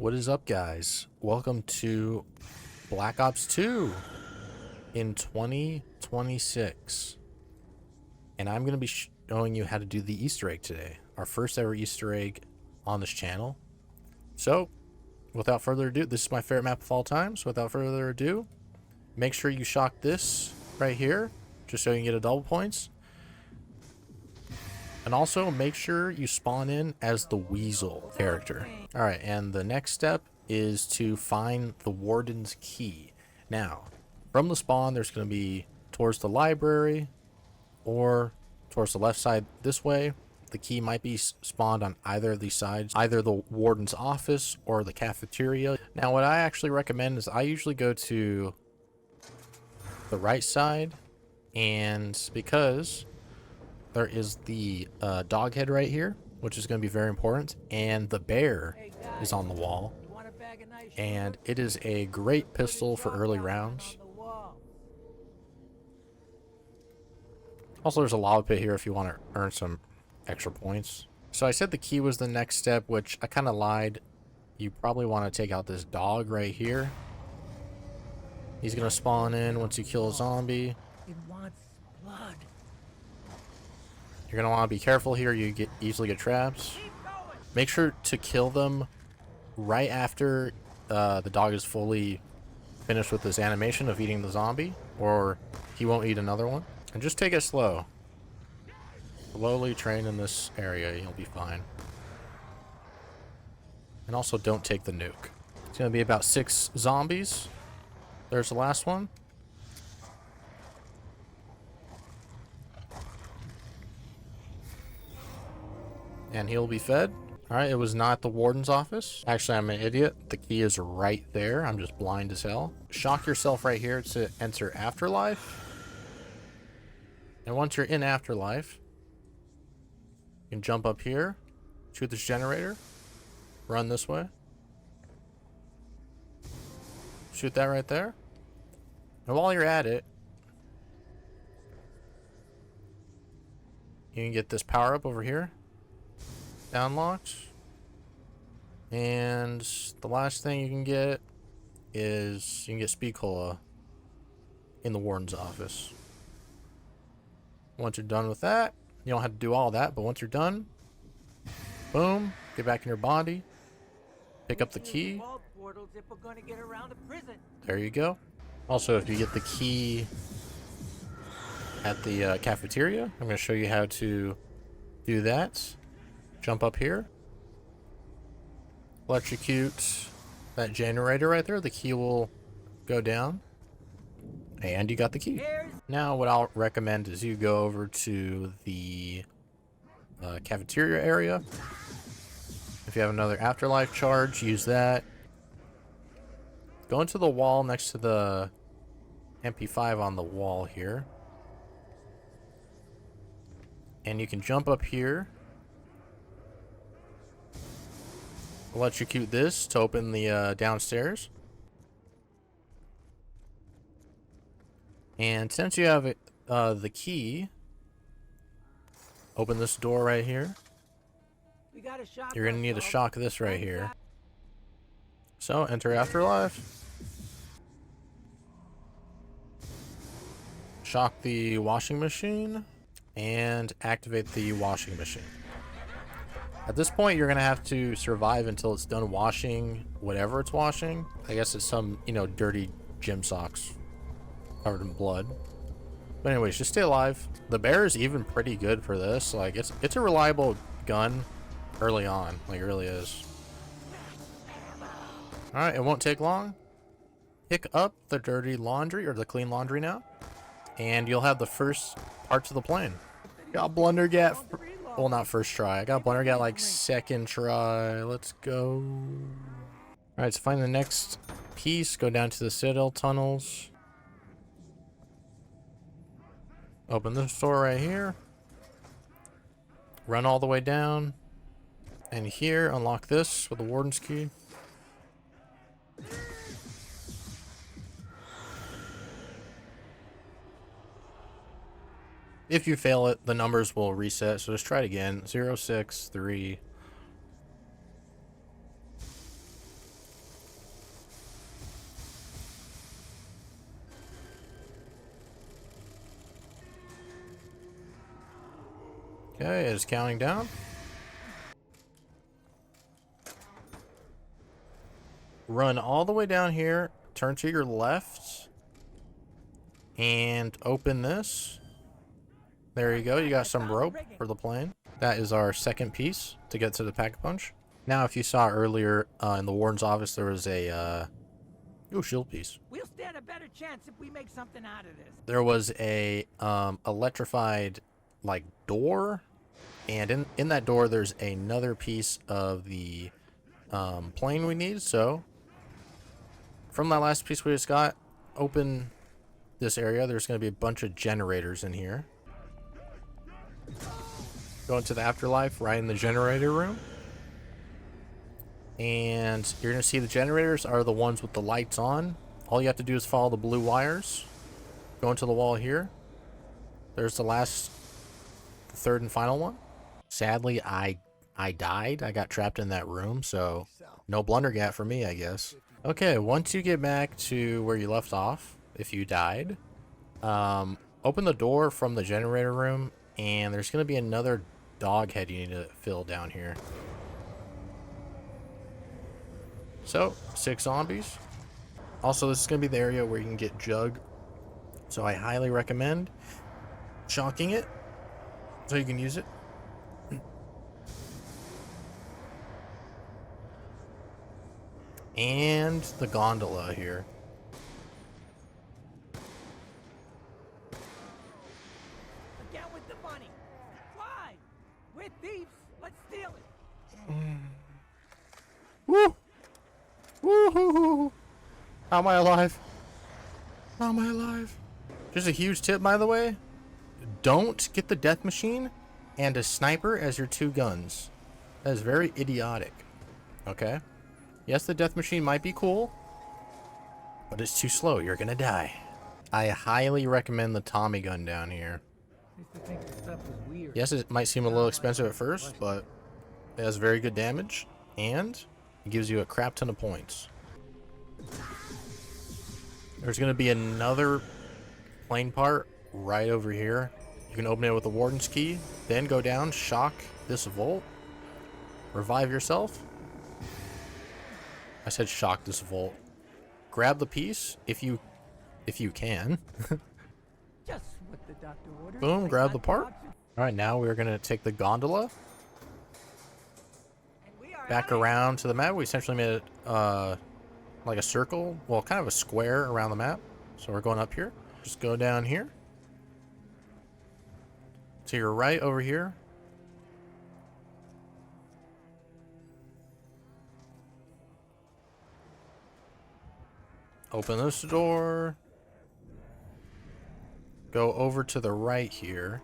What is up, guys? Welcome to Black Ops 2 in 2026. And I'm going to be showing you how to do the Easter egg today. Our first ever Easter egg on this channel. So, without further ado, this is my favorite map of all time. So without further ado, make sure you shock this right here, just so you can get a double points. And also make sure you spawn in as the Weasel character. Alright, and the next step is to find the Warden's key. Now, from the spawn, there's going to be towards the library or towards the left side this way. The key might be spawned on either of these sides, either the Warden's office or the cafeteria. Now, what I actually recommend is I usually go to the right side, and because there is the dog head right here, which is going to be very important, and the bear is on the wall, and it is a great pistol for early rounds. Also, there's a lava pit here if you want to earn some extra points. So I said the key was the next step, which I kind of lied. You probably want to take out this dog right here. He's going to spawn in once you kill a zombie. It wants blood. You're going to want to be careful here. You easily get traps. Make sure to kill them right after the dog is fully finished with this animation of eating the zombie, or he won't eat another one. And just take it slow. Slowly train in this area. You'll be fine. And also don't take the nuke. It's going to be about 6 zombies. There's the last one. And he'll be fed. Alright, it was not the Warden's office. Actually, I'm an idiot. The key is right there. I'm just blind as hell. Shock yourself right here to enter Afterlife. And once you're in Afterlife, you can jump up here, shoot this generator, run this way. Shoot that right there. And while you're at it, you can get this power up over here. Unlocked. And the last thing you can get is you can get speed cola in the Warden's office. Once you're done with that, you don't have to do all that, but once you're done, boom, get back in your body, pick up the key. There you go. Also, if you get the key at the cafeteria, I'm going to show you how to do that. Jump up here, electrocute that generator right there. The key will go down, and you got the key. Now what I'll recommend is you go over to the cafeteria area. If you have another Afterlife charge, use that. Go into the wall next to the MP5 on the wall here, and you can jump up here. Electrocute this to open the downstairs. And since you have the key, open this door right here. You're going to need to shock this right here. So enter Afterlife. Shock the washing machine and activate the washing machine. At this point, you're going to have to survive until it's done washing whatever it's washing. I guess it's some, dirty gym socks covered in blood. But anyways, just stay alive. The bear is even pretty good for this. Like, it's a reliable gun early on. Like, it really is. Alright, it won't take long. Pick up the dirty laundry, or the clean laundry now. And you'll have the first parts of the plane. Got Blundergat. Well, not first try. I got Blundergat like second try. Let's go. Alright, so find the next piece. Go down to the Citadel tunnels. Open this door right here. Run all the way down. And here, unlock this with the Warden's key. If you fail it, the numbers will reset, so just try it again. 0, 6, 3. Okay, it's counting down. Run all the way down here, turn to your left, and open this. There you go, you got some rope for the plane. That is our second piece to get to the pack-a-punch. Now, if you saw earlier in the Warden's office, there was a shield piece. We'll stand a better chance if we make something out of this. There was a electrified like door, and in that door there's another piece of the plane we need. So from that last piece we just got, open this area. There's going to be a bunch of generators in here. Go into the Afterlife, right in the generator room. And you're going to see the generators are the ones with the lights on. All you have to do is follow the blue wires. Go into the wall here. There's the last, the third and final one. Sadly, I died. I got trapped in that room, so no Blundergat for me, I guess. Okay, once you get back to where you left off, if you died, open the door from the generator room, and there's going to be another dog head you need to fill down here. So, 6 zombies. Also, this is going to be the area where you can get Jug. So I highly recommend shocking it so you can use it. And the gondola here. Again with the money. Why? We're thieves. Let's steal it. Woo! Woo-hoo-hoo! How am I alive? How am I alive? Just a huge tip, by the way. Don't get the death machine and a sniper as your 2 guns. That is very idiotic. Okay? Yes, the death machine might be cool, but it's too slow. You're gonna die. I highly recommend the Tommy gun down here. I used to think this stuff was weird. Yes, it might seem a little expensive at first, but it has very good damage, and it gives you a crap ton of points. There's going to be another plane part right over here. You can open it with the Warden's key, then go down, shock this vault, revive yourself. I said shock this vault. Grab the piece if you can. Just what the doctor ordered. Boom, I grab got the part. oxygen. All right, now we're going to take the gondola And we are back out of here. around to the map. We essentially made it like a circle, well, kind of a square around the map. So we're going up here. Just go down here. To your right over here. Open this door. Go over to the right here.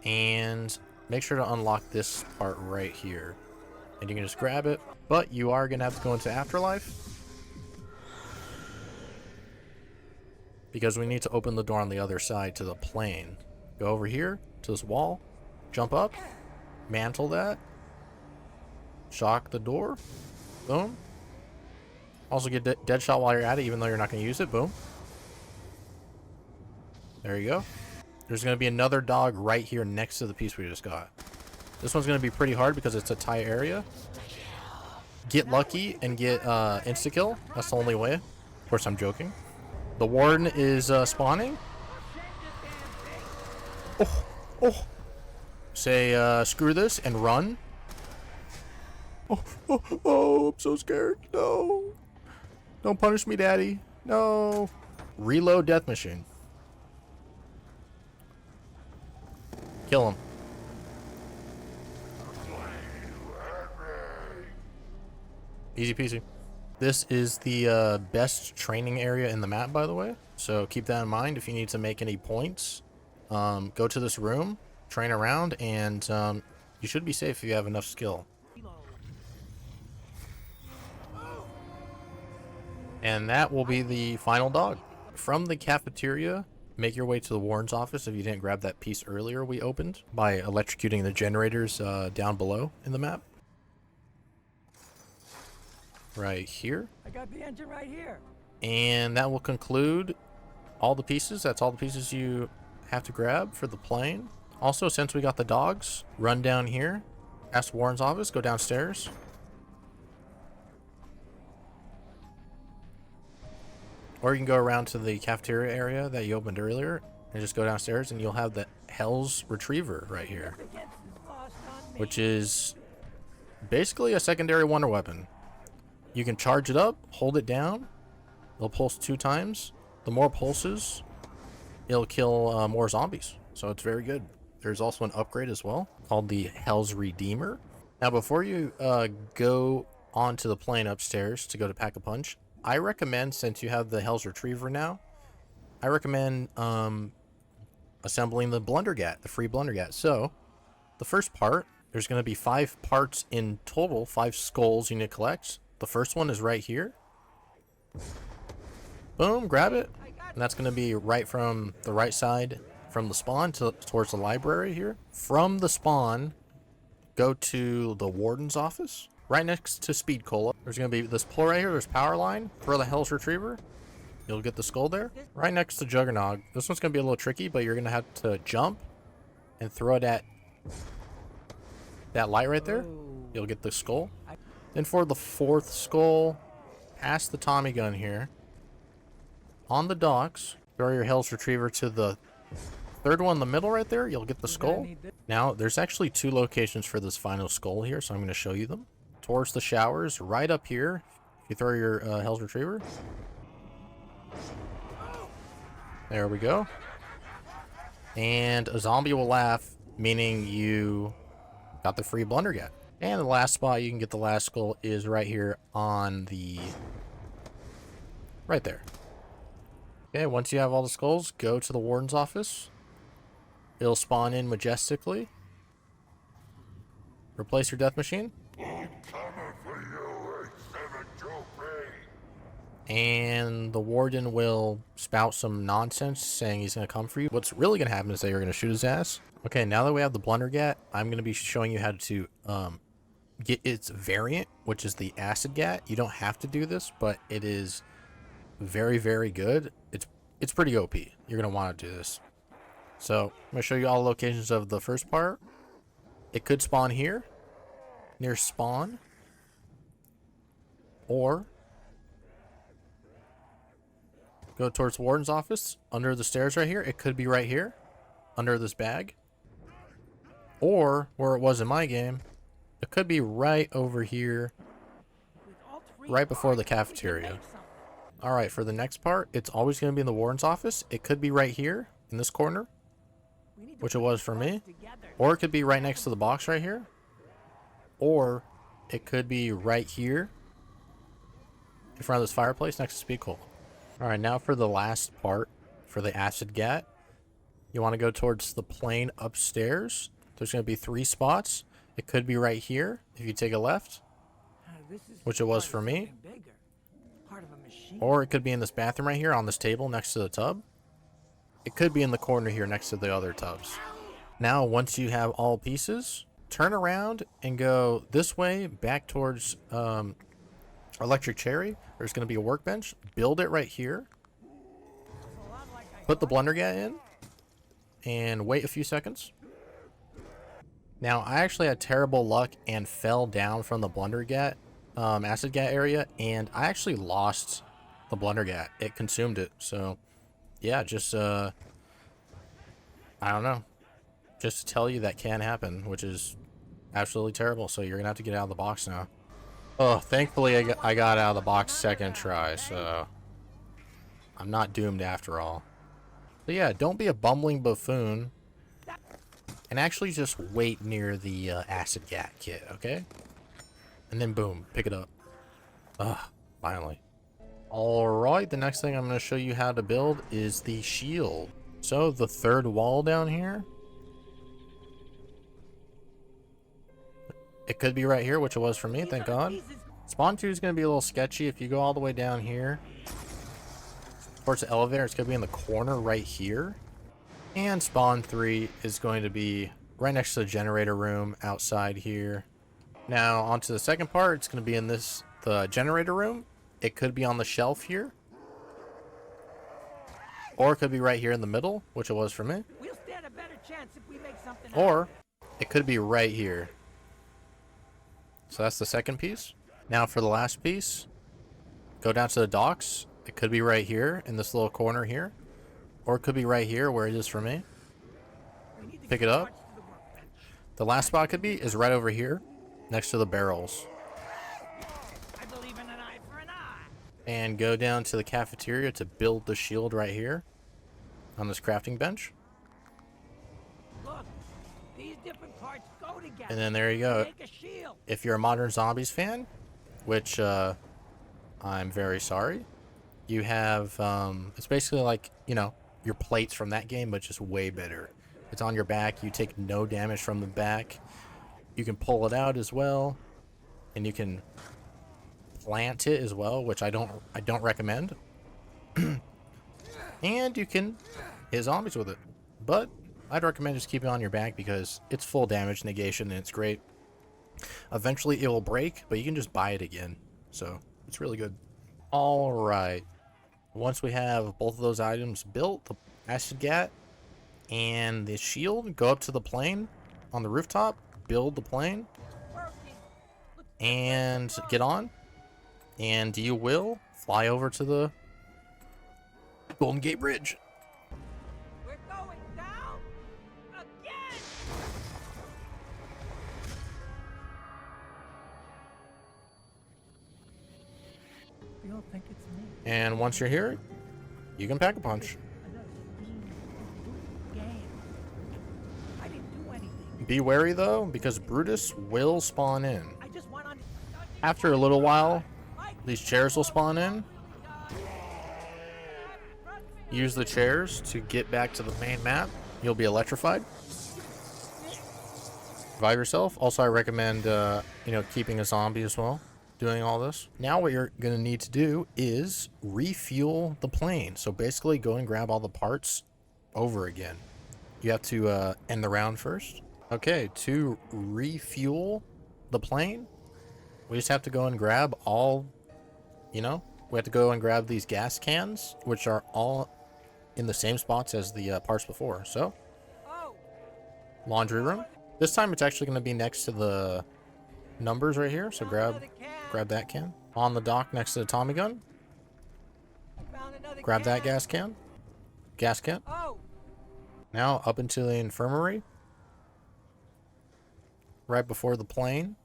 And make sure to unlock this part right here. And you can just grab it. But you are going to have to go into Afterlife, because we need to open the door on the other side to the plane. Go over here to this wall. Jump up. Mantle that. Shock the door. Boom. Also get dead shot while you're at it, even though you're not going to use it. Boom. There you go. There's going to be another dog right here next to the piece we just got. This one's going to be pretty hard because it's a tight area. Get lucky and get insta-kill. That's the only way. Of course, I'm joking. The Warden is spawning. Oh, oh. Say, screw this and run. Oh, oh, oh, I'm so scared. No. Don't punish me, Daddy. No. Reload death machine. Kill him. Easy peasy. This is the best training area in the map, by the way. So keep that in mind. If you need to make any points, go to this room, train around, and you should be safe if you have enough skill. And that will be the final dog. From the cafeteria, make your way to the Warden's office if you didn't grab that piece earlier we opened by electrocuting the generators down below in the map. Right here. I got the engine right here. And that will conclude all the pieces. That's all the pieces you have to grab for the plane. Also, since we got the dogs, run down here, past Warren's office, go downstairs. Or you can go around to the cafeteria area that you opened earlier and just go downstairs, and you'll have the Hell's Retriever right here, which is basically a secondary wonder weapon. You can charge it up, hold it down, it'll pulse 2 times. The more pulses, it'll kill more zombies, so it's very good. There's also an upgrade as well called the Hell's Redeemer. Now before you go onto the plane upstairs to go to Pack a Punch, I recommend, since you have the Hell's Retriever now, I recommend assembling the Blundergat, the free Blundergat. So the first part, there's going to be 5 parts in total, 5 skulls you need to collect. The first one is right here. Boom, grab it. And that's going to be right from the right side from the spawn towards the library here. From the spawn, go to the Warden's office. Right next to Speed Cola, there's going to be this pull right here. There's power line. Throw the Hell's Retriever. You'll get the skull there. Right next to Juggernog. This one's going to be a little tricky, but you're going to have to jump and throw it at that light right there. You'll get the skull. Then for the 4th skull, past the Tommy gun here, on the docks, throw your Hell's Retriever to the 3rd one in the middle right there. You'll get the skull. Now, there's actually 2 locations for this final skull here, so I'm going to show you them. Towards the showers, right up here, if you throw your Hell's Retriever. There we go. And a zombie will laugh, meaning you got the free Blundergat. And the last spot you can get the last skull is right here on the... right there. Okay, once you have all the skulls, go to the Warden's office. It'll spawn in majestically. Replace your death machine. And the Warden will spout some nonsense saying he's going to come for you. What's really going to happen is that you're going to shoot his ass. Okay, now that we have the Blundergat, I'm going to be showing you how to get its variant, which is the Acid Gat. You don't have to do this, but it is very, very good. It's pretty OP. You're going to want to do this. So I'm going to show you all the locations of the first part. It could spawn here, near spawn, or go towards Warden's office, under the stairs right here. It could be right here, under this bag, or where it was in my game, it could be right over here, right before the cafeteria. Alright, for the next part, it's always going to be in the Warden's office. It could be right here, in this corner, which it was for me. Or it could be right next to the box right here. Or it could be right here, in front of this fireplace next to Speed Cola. Alright, now for the last part, for the Acid Gat. You want to go towards the plane upstairs. There's going to be 3 spots. It could be right here, if you take a left, which it was for me. Or it could be in this bathroom right here on this table next to the tub. It could be in the corner here next to the other tubs. Now, once you have all pieces, turn around and go this way back towards Electric Cherry. There's going to be a workbench. Build it right here. Put the Blundergat in and wait a few seconds. Now, I actually had terrible luck and fell down from the Blundergat, Acid Gat area, and I actually lost the Blundergat. It consumed it. So, yeah, just, I don't know. Just to tell you that can happen, which is absolutely terrible. So you're going to have to get out of the box now. Oh, thankfully I got out of the box second try, so I'm not doomed after all. So yeah, don't be a bumbling buffoon. And actually just wait near the Acid Gat kit, okay? And then boom, pick it up. Finally. Alright, the next thing I'm going to show you how to build is the shield. So the 3rd wall down here. It could be right here, which it was for me, thank God. Spawn 2 is going to be a little sketchy. If you go all the way down here towards the elevator, it's going to be in the corner right here. And spawn 3 is going to be right next to the generator room outside here. Now, onto the second part, it's going to be in the generator room. It could be on the shelf here. Or it could be right here in the middle, which it was for me. We'll stand a better chance if we make something Or it could be right here. So that's the second piece. Now for the last piece, go down to the docks. It could be right here in this little corner here. Or it could be right here where it is for me. Pick it up. The last spot could be is right over here next to the barrels. I believe in an eye for an eye. And go down to the cafeteria to build the shield right here on this crafting bench. Look, these different parts go together. And then there you go. Make a shield. If you're a Modern Zombies fan, which I'm very sorry, you have it's basically like, you know, your plates from that game, but just way better. It's on your back. You take no damage from the back. You can pull it out as well, and you can plant it as well, which I don't recommend. And you can hit zombies with it, but I'd recommend just keep it on your back because it's full damage negation and it's great. Eventually it will break, but you can just buy it again, so it's really good. All right, once we have both of those items built, the Acid Gat and the shield, go up to the plane on the rooftop, build the plane, and get on, and you will fly over to the Golden Gate Bridge. We're going down again. You don't think it's me? And once you're here, you can pack a punch. I didn't do anything. Be wary though, because Brutus will spawn in. I just went on. After a little while, these chairs will spawn in. Use the chairs to get back to the main map. You'll be electrified. Revive yourself. Also, I recommend, you know, keeping a zombie as well, doing all this. Now what you're going to need to do is refuel the plane. So basically go and grab all the parts over again. You have to end the round first. Okay, to refuel the plane, we just have to go and grab all, you know, we have to go and grab these gas cans, which are all in the same spots as the parts before. So, laundry room. This time it's actually going to be next to the numbers right here. So grab that can. On the dock next to the Tommy gun. Grab that gas can. Gas can. Now up into the infirmary. Right before the plane.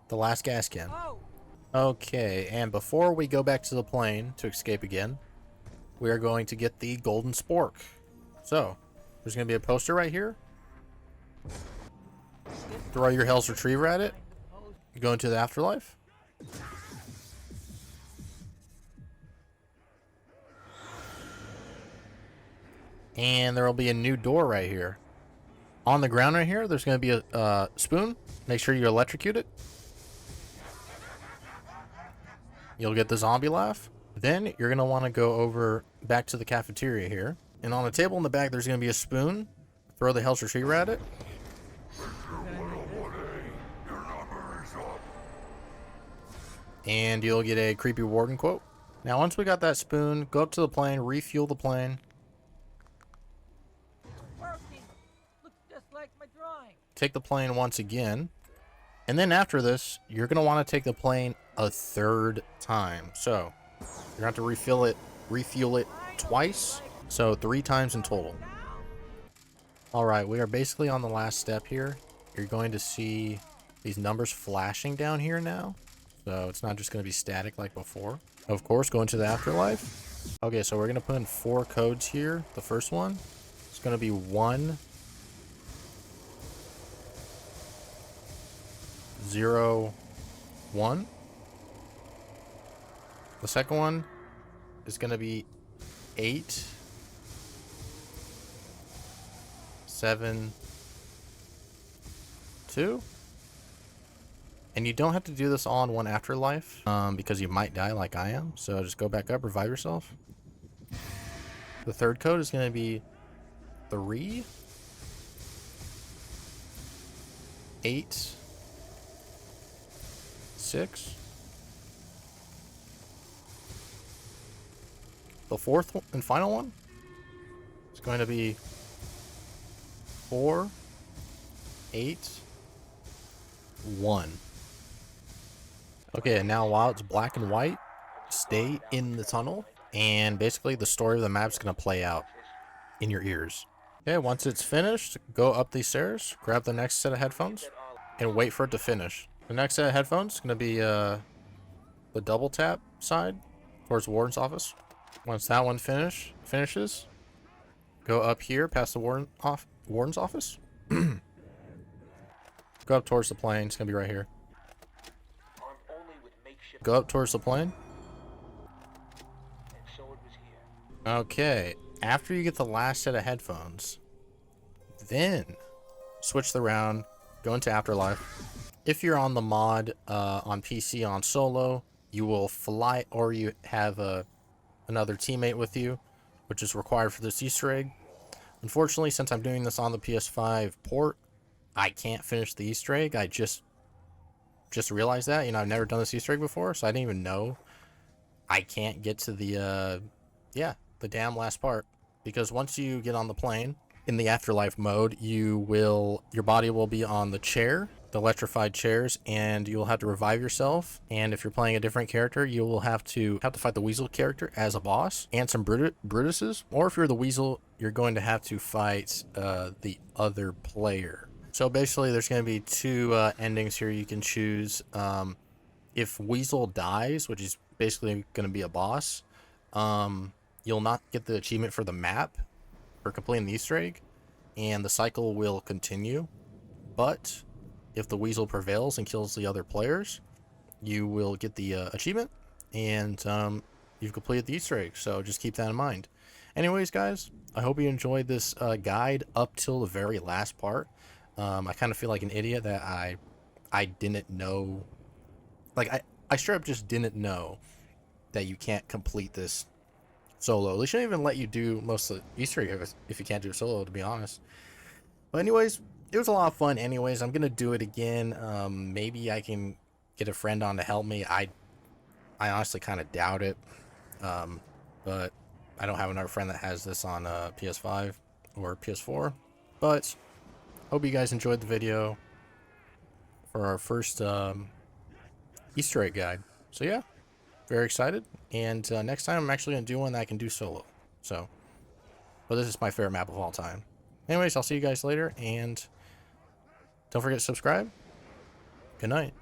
The last gas can. Okay, and before we go back to the plane to escape again, we are going to get the golden spork. So, there's going to be a poster right here. Throw your Hell's Retriever at it. Go into the Afterlife. And there will be a new door right here. On the ground right here, there's going to be a spoon. Make sure you electrocute it. You'll get the zombie laugh. Then you're going to want to go over back to the cafeteria here. And on the table in the back, there's going to be a spoon. Throw the Hell's Retriever at it. And you'll get a creepy Warden quote. Now, once we got that spoon, go up to the plane, refuel the plane. Looks just like my drawing. Take the plane once again. And then after this, you're going to want to take the plane a third time. So, you're going to have to refuel it twice. So, 3 times in total. Alright, we are basically on the last step here. You're going to see these numbers flashing down here now. So, it's not just going to be static like before. Of course, go into the Afterlife. Okay, so we're going to put in 4 codes here. The first one is going to be 1 0 1. The second one is going to be 8 7 2. And you don't have to do this all in one Afterlife, because you might die like I am. So just go back up, revive yourself. The third code is going to be 3 8 6 The fourth and final one is going to be 4, 8, 1. Okay, and now while it's black and white, stay in the tunnel, and basically the story of the map's going to play out in your ears. Okay, once it's finished, go up these stairs, grab the next set of headphones, and wait for it to finish. The next set of headphones is going to be the double tap side towards Warden's office. Once that one finishes, go up here past the Warden's office. Go up towards the plane. It's going to be right here. Go up towards the plane. Okay, after you get the last set of headphones, then switch the round, go into Afterlife. If you're on the mod on PC on solo, you will fly, or you have another teammate with you, which is required for this Easter egg. Unfortunately, since I'm doing this on the PS5 port, I can't finish the Easter egg. I just realized that. You know, I've never done this Easter egg before, so I didn't even know I can't get to the the damn last part, because once you get on the plane in the Afterlife mode, your body will be on the chair, the electrified chairs, and you'll have to revive yourself. And if you're playing a different character, you will have to fight the Weasel character as a boss and some Brutuses. Or if you're the Weasel, you're going to have to fight the other player. So basically, there's going to be two endings here you can choose. If Weasel dies, which is basically going to be a boss, you'll not get the achievement for the map for completing the Easter egg, and the cycle will continue. But if the Weasel prevails and kills the other players, you will get the achievement, and you've completed the Easter egg. So just keep that in mind. Anyways, guys, I hope you enjoyed this guide up till the very last part. I kind of feel like an idiot that I didn't know. Like, I straight up just didn't know that you can't complete this solo. They shouldn't even let you do most of the Easter egg if you can't do solo, to be honest. But anyways, it was a lot of fun anyways. I'm gonna do it again. Maybe I can get a friend on to help me. I honestly kind of doubt it. But I don't have another friend that has this on PS5 or PS4. But hope you guys enjoyed the video for our first Easter egg guide. So yeah, very excited. And next time I'm actually going to do one that I can do solo. So, but this is my favorite map of all time. Anyways, I'll see you guys later, and don't forget to subscribe. Good night.